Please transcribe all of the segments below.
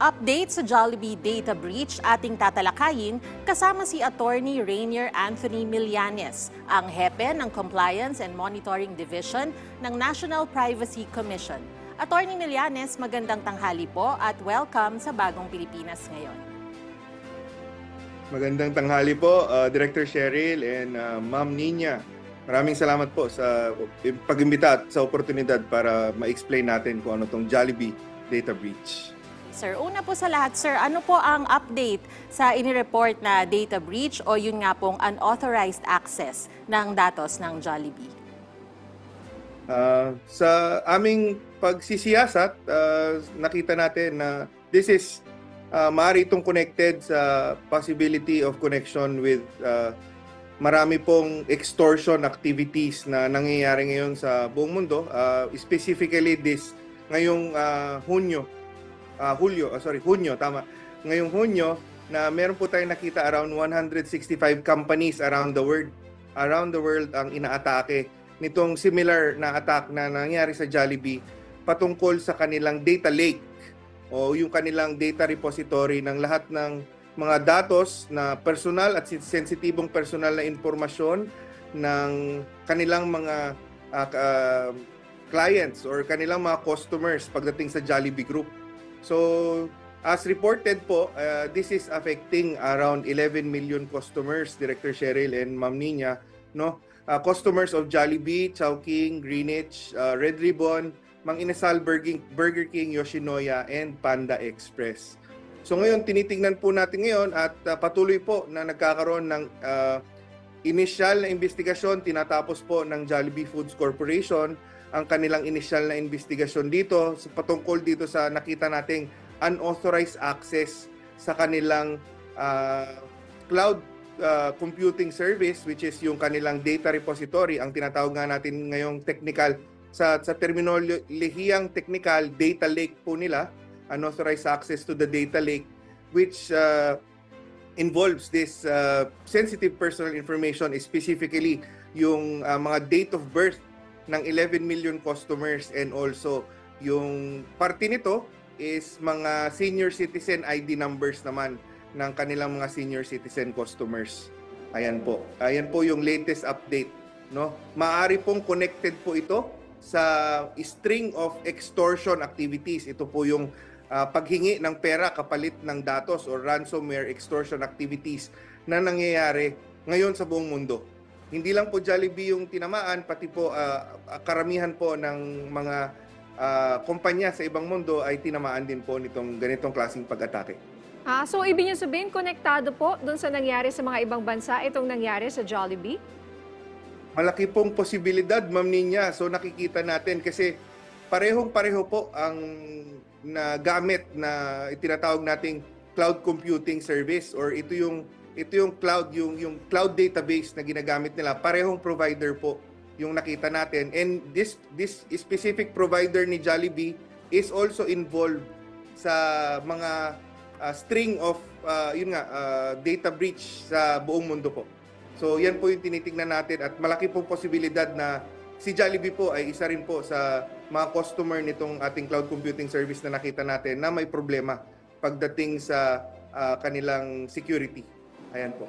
Update sa Jollibee data breach ating tatalakayin kasama si Attorney Rainier Anthony Millanes, ang hepe ng Compliance and Monitoring Division ng National Privacy Commission. Attorney Millanes, magandang tanghali po at welcome sa Bagong Pilipinas ngayon. Magandang tanghali po, Director Cheryl and Ma'am Nina. Maraming salamat po sa pag-imbita at sa oportunidad para ma-explain natin kung ano tong Jollibee data breach. Sir, una po sa lahat, sir, ano po ang update sa inireport na data breach o yun nga pong unauthorized access ng datos ng Jollibee? Sa aming pagsisiyasat, nakita natin na this is maaari itong connected sa possibility of connection with marami pong extortion activities na nangyayari ngayon sa buong mundo. Specifically ngayong Hunyo, tama. Ngayong Hunyo na meron po tayong nakita around 165 companies around the world ang inaatake nitong similar na attack na nangyari sa Jollibee patungkol sa kanilang data lake o yung kanilang data repository ng lahat ng mga datos na personal at sensitibong personal na impormasyon ng kanilang mga clients or kanilang mga customers pagdating sa Jollibee Group. So, as reported po, this is affecting around 11 million customers, Director Cheryl and Ma'am Nina, no? Customers of Jollibee, Chowking, Greenwich, Red Ribbon, Mang Inasal, Burger King, Yoshinoya, and Panda Express. So ngayon, tinitingnan po natin ngayon at patuloy po na nagkakaroon ng initial na investigasyon, tinatapos po ng Jollibee Foods Corporation ang kanilang initial na investigasyon dito patungkol dito sa nakita nating unauthorized access sa kanilang cloud computing service, which is yung kanilang data repository, ang tinatawag nga natin ngayong technical sa terminolohiyang technical data lake po nila, unauthorized access to the data lake, which involves this sensitive personal information, specifically yung mga date of birth ng 11 million customers, and also yung parte nito is mga senior citizen ID numbers naman ng kanilang mga senior citizen customers. Ayan po yung latest update, no? Maaari pong connected po ito sa string of extortion activities. Ito po yung paghingi ng pera kapalit ng datos or ransomware extortion activities na nangyayari ngayon sa buong mundo. Hindi lang po Jollibee yung tinamaan, pati po karamihan po ng mga kumpanya sa ibang mundo ay tinamaan din po nitong ganitong klaseng pag-atake. So ibig niyo sabihin, konektado po doon sa nangyari sa mga ibang bansa itong nangyari sa Jollibee? Malaki pong posibilidad, Ma'am Nina. So nakikita natin kasi parehong-pareho po ang gamit na itinatawag nating cloud computing service, or ito yung cloud, yung cloud database na ginagamit nila. Parehong provider po yung nakita natin. And this specific provider ni Jollibee is also involved sa mga string of data breach sa buong mundo po. So yan po yung tinitingnan natin at malaki pong posibilidad na si Jollibee po ay isa rin po sa mga customer nitong ating cloud computing service na nakita natin na may problema pagdating sa kanilang security. Ayan po.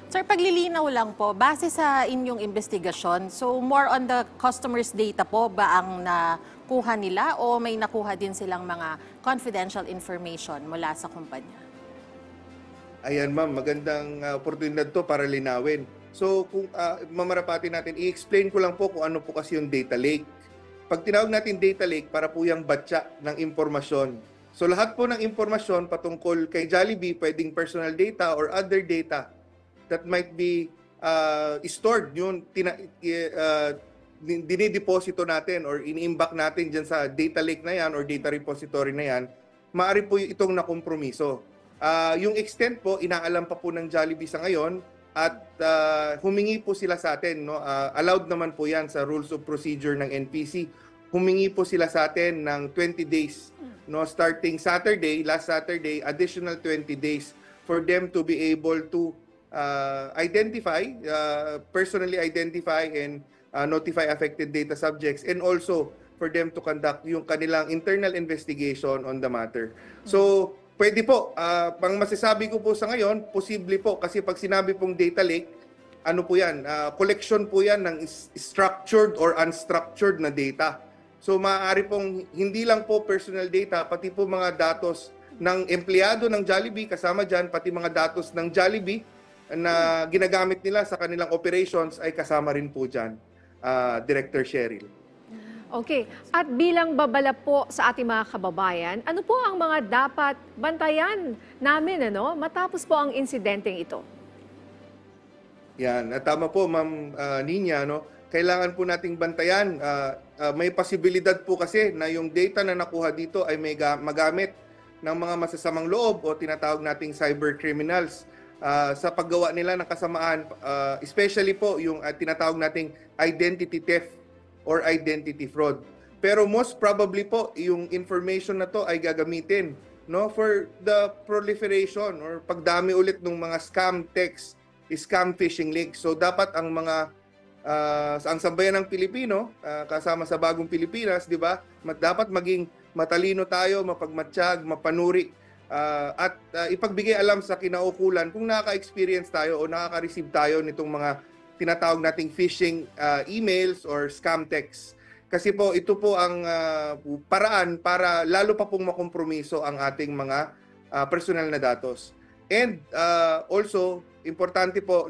Sir, paglilinaw lang po, base sa inyong investigasyon, so more on the customer's data po ba ang nakuha nila o may nakuha din silang mga confidential information mula sa kumpanya? Ayan ma'am, magandang oportunidad to para linawin. So kung mamarapati natin, i-explain ko lang po kung ano po kasi yung data lake. Pag tinawag natin data lake, para po yung batya ng impormasyon. So lahat po ng impormasyon patungkol kay Jollibee, pwedeng personal data or other data that might be stored, yun dinideposito natin or ini-imbak natin dyan sa data lake na yan or data repository na yan, maaari po itong nakompromiso. Yung extent po, inaalam pa po ng Jollibee sa ngayon at humingi po sila sa atin, no? Allowed naman po yan sa rules of procedure ng NPC. Humingi po sila sa atin ng 20 days, no, starting last Saturday, additional 20 days for them to be able to personally identify and notify affected data subjects, and also for them to conduct yung kanilang internal investigation on the matter. So, pwede po, pang masasabi ko po sa ngayon, posible po kasi pag sinabi pong data lake, ano po yan, collection po yan ng structured or unstructured na data. So maaari pong hindi lang po personal data, pati po mga datos ng empleyado ng Jollibee, kasama dyan, pati mga datos ng Jollibee na ginagamit nila sa kanilang operations ay kasama rin po dyan, Director Cheryl. Okay. At bilang babala po sa ating mga kababayan, ano po ang mga dapat bantayan namin matapos po ang insidenteng ito? Yan, tama po Ma'am Nina, kailangan po nating bantayan. May posibilidad po kasi na yung data na nakuha dito ay may magamit ng mga masasamang loob o tinatawag nating cyber criminals sa paggawa nila ng kasamaan, especially po yung tinatawag nating identity theft or identity fraud. Pero most probably po yung information na to ay gagamitin for the proliferation or pagdami ulit ng mga scam text, scam phishing links. So dapat ang mga ang sambayan ng Pilipino kasama sa bagong Pilipinas, di ba? Dapat maging matalino tayo, mapagmatsyag, mapanuri at ipagbigay alam sa kinaukulan kung nakaka-experience tayo o nakaka-receive tayo nitong mga tinatawag nating phishing emails or scam texts. Kasi po ito po ang paraan para lalo pa pong makompromiso ang ating mga personal na datos. And also importante po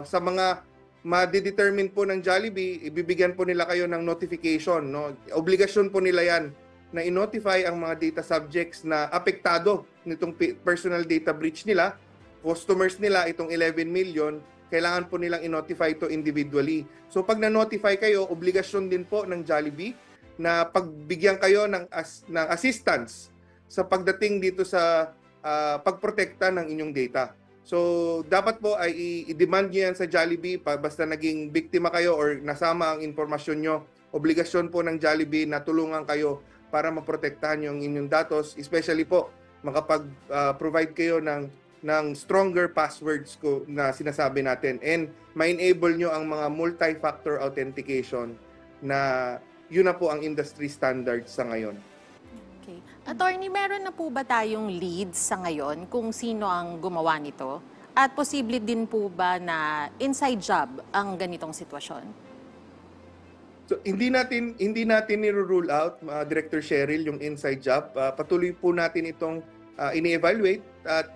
sa mga ma-determine po ng Jollibee, ibibigyan po nila kayo ng notification, Obligasyon po nila 'yan na i-notify ang mga data subjects na apektado nitong personal data breach nila, customers nila itong 11 million, kailangan po nilang i-notify ito individually. So pag na-notify kayo, obligasyon din po ng Jollibee na pagbigyan kayo ng assistance sa pagdating dito sa pagprotekta ng inyong data. So dapat po ay i-demand niyo yan sa Jollibee basta naging biktima kayo or nasama ang impormasyon nyo. Obligasyon po ng Jollibee na tulungan kayo para maprotektahan yung inyong datos, especially po makapag-provide kayo ng stronger passwords na sinasabi natin and ma-enable nyo ang mga multi-factor authentication na yun na po ang industry standard sa ngayon. Okay. Attorney, meron na po ba tayong leads sa ngayon kung sino ang gumawa nito? At posible din po ba na inside job ang ganitong sitwasyon? So hindi natin ni-rule out, Director Cheryl, yung inside job. Patuloy po natin itong ini-evaluate at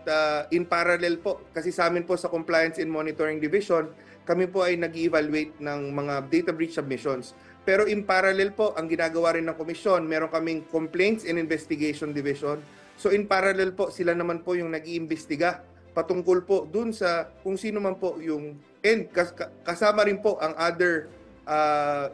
in parallel po, kasi sa amin po sa Compliance and Monitoring Division, kami po ay nag-evaluate ng mga data breach submissions. Pero in parallel po, ang ginagawa rin ng komisyon, meron kaming Complaints and Investigation Division. So in parallel po, sila naman po yung nag-iimbestiga patungkol po dun sa kung sino man po yung, and kasama rin po ang other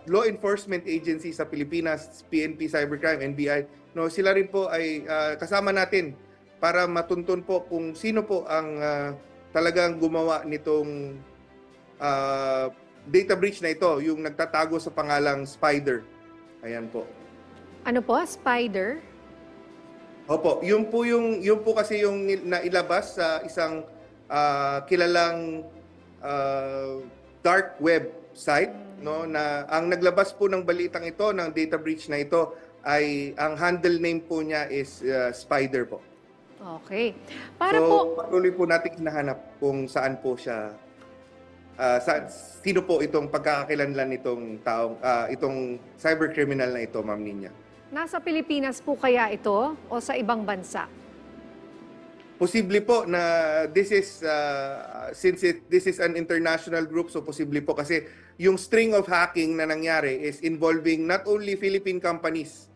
law enforcement agency sa Pilipinas, PNP, Cybercrime, NBI. Sila rin po ay kasama natin para matuntun po kung sino po ang talagang gumawa nitong data breach na ito, yung nagtatago sa pangalang Spider. Ayan po. Ano po, Spider? Opo, yun po kasi yung nailabas sa isang kilalang dark web site, na ang naglabas po ng balitang ito, ng data breach na ito, ay ang handle name po niya is Spider po. Okay. Patuloy po natin hinahanap kung saan po siya sino po itong pagkakakilanlan nitong taong itong cybercriminal na ito, Ma'am Nina. Nasa Pilipinas po kaya ito o sa ibang bansa? Posible po na this is this is an international group, so posible po kasi yung string of hacking na nangyari is involving not only Philippine companies.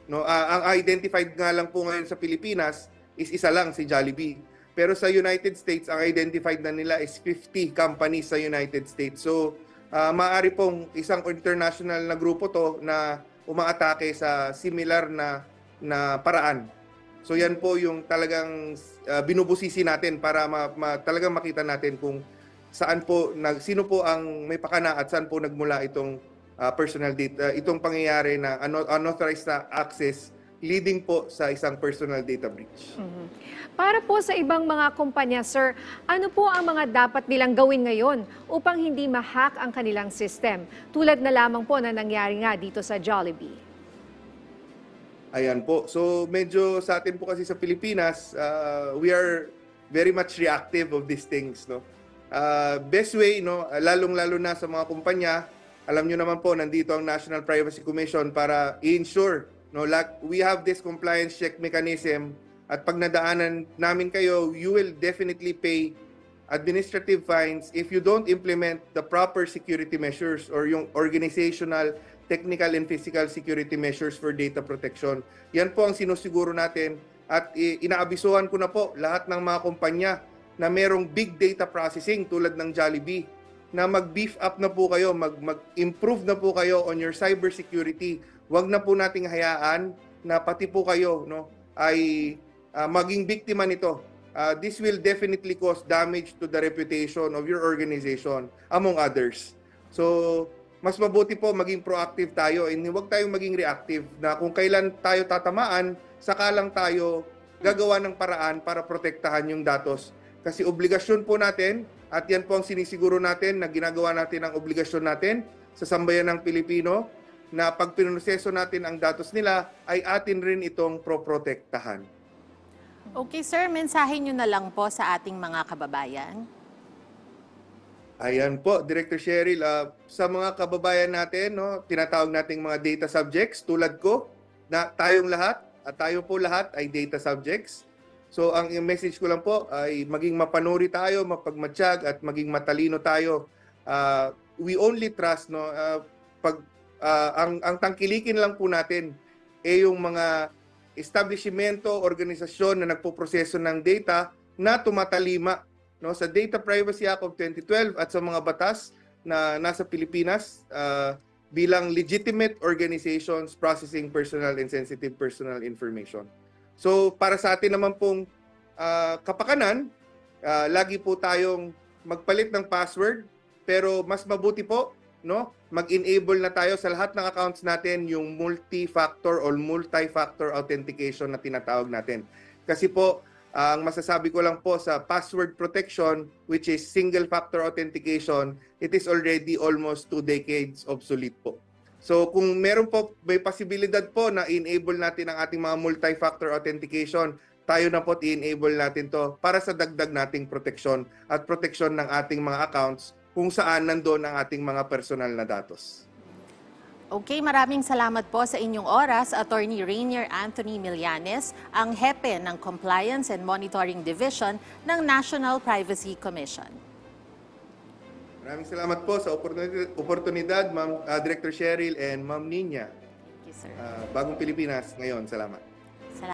Ang identified nga lang po ngayon sa Pilipinas is isa lang, si Jollibee. Pero sa United States, ang identified na nila is 50 companies sa United States. So, maaari pong isang international na grupo to na umaatake sa similar na paraan. So, yan po yung talagang binubusisi natin para talagang makita natin kung saan po, sino po ang may pakana at saan po nagmula itong personal data, itong pangyayari na unauthorized access leading po sa isang personal data breach. Mm-hmm. Para po sa ibang mga kumpanya, sir, ano po ang mga dapat nilang gawin ngayon upang hindi ma-hack ang kanilang system? Tulad na lamang po na nangyari nga dito sa Jollibee. Ayan po. So medyo sa atin po kasi sa Pilipinas, we are very much reactive of these things, no. Best way, no, lalong-lalo na sa mga kumpanya, alam niyo naman po nandito ang National Privacy Commission para i-ensure, no, like we have this compliance check mechanism, at pag nadaanan namin kayo, you will definitely pay administrative fines if you don't implement the proper security measures or yung organizational, technical, and physical security measures for data protection. Yan po ang sinusiguro natin at inaabisuhan ko na po lahat ng mga kumpanya na merong big data processing tulad ng Jollibee na mag-beef up na po kayo, mag-improve na po kayo on your cybersecurity. Huwag na po nating hayaan na pati po kayo, no, ay maging biktima nito. This will definitely cause damage to the reputation of your organization, among others. So, mas mabuti po maging proactive tayo and huwag tayong maging reactive na kung kailan tayo tatamaan, saka lang tayo gagawa ng paraan para protektahan yung datos. Kasi obligasyon po natin, at yan po ang sinisiguro natin na ginagawa natin ang obligasyon natin sa sambayan ng Pilipino, na pag pinunoseso natin ang datos nila, ay atin rin itong proprotektahan. Okay, sir, mensahe nyo na lang po sa ating mga kababayan. Ayan po, Director Cheryl, sa mga kababayan natin, no, tinatawag nating mga data subjects tulad ko, na tayong lahat, at tayo po lahat ay data subjects. So ang message ko lang po ay maging mapanuri tayo, mapagmatsyag at maging matalino tayo. We only trust, no, ang tangkilikin lang po natin yung mga establishmento, organisasyon na nagpoproseso ng data na tumatalima, no, sa Data Privacy Act of 2012 at sa mga batas na nasa Pilipinas bilang legitimate organizations processing personal and sensitive personal information. So para sa atin naman pong kapakanan, lagi po tayong magpalit ng password, pero mas mabuti po, no, mag-enable na tayo sa lahat ng accounts natin yung multi-factor or multi-factor authentication na tinatawag natin. Kasi po, ang masasabi ko lang po sa password protection, which is single-factor authentication, it is already almost 2 decades obsolete po. So kung meron po, may posibilidad po na i-enable natin ang ating mga multi-factor authentication, tayo na po i-enable natin to para sa dagdag nating proteksyon at proteksyon ng ating mga accounts kung saan nandoon ang ating mga personal na datos. Okay, maraming salamat po sa inyong oras, Attorney Rainier Anthony Millanes, ang hepe ng Compliance and Monitoring Division ng National Privacy Commission. Maraming salamat po sa oportunidad, Ma'am Director Cheryl and Ma'am Nina. Thank you, sir. Bagong Pilipinas ngayon. Salamat.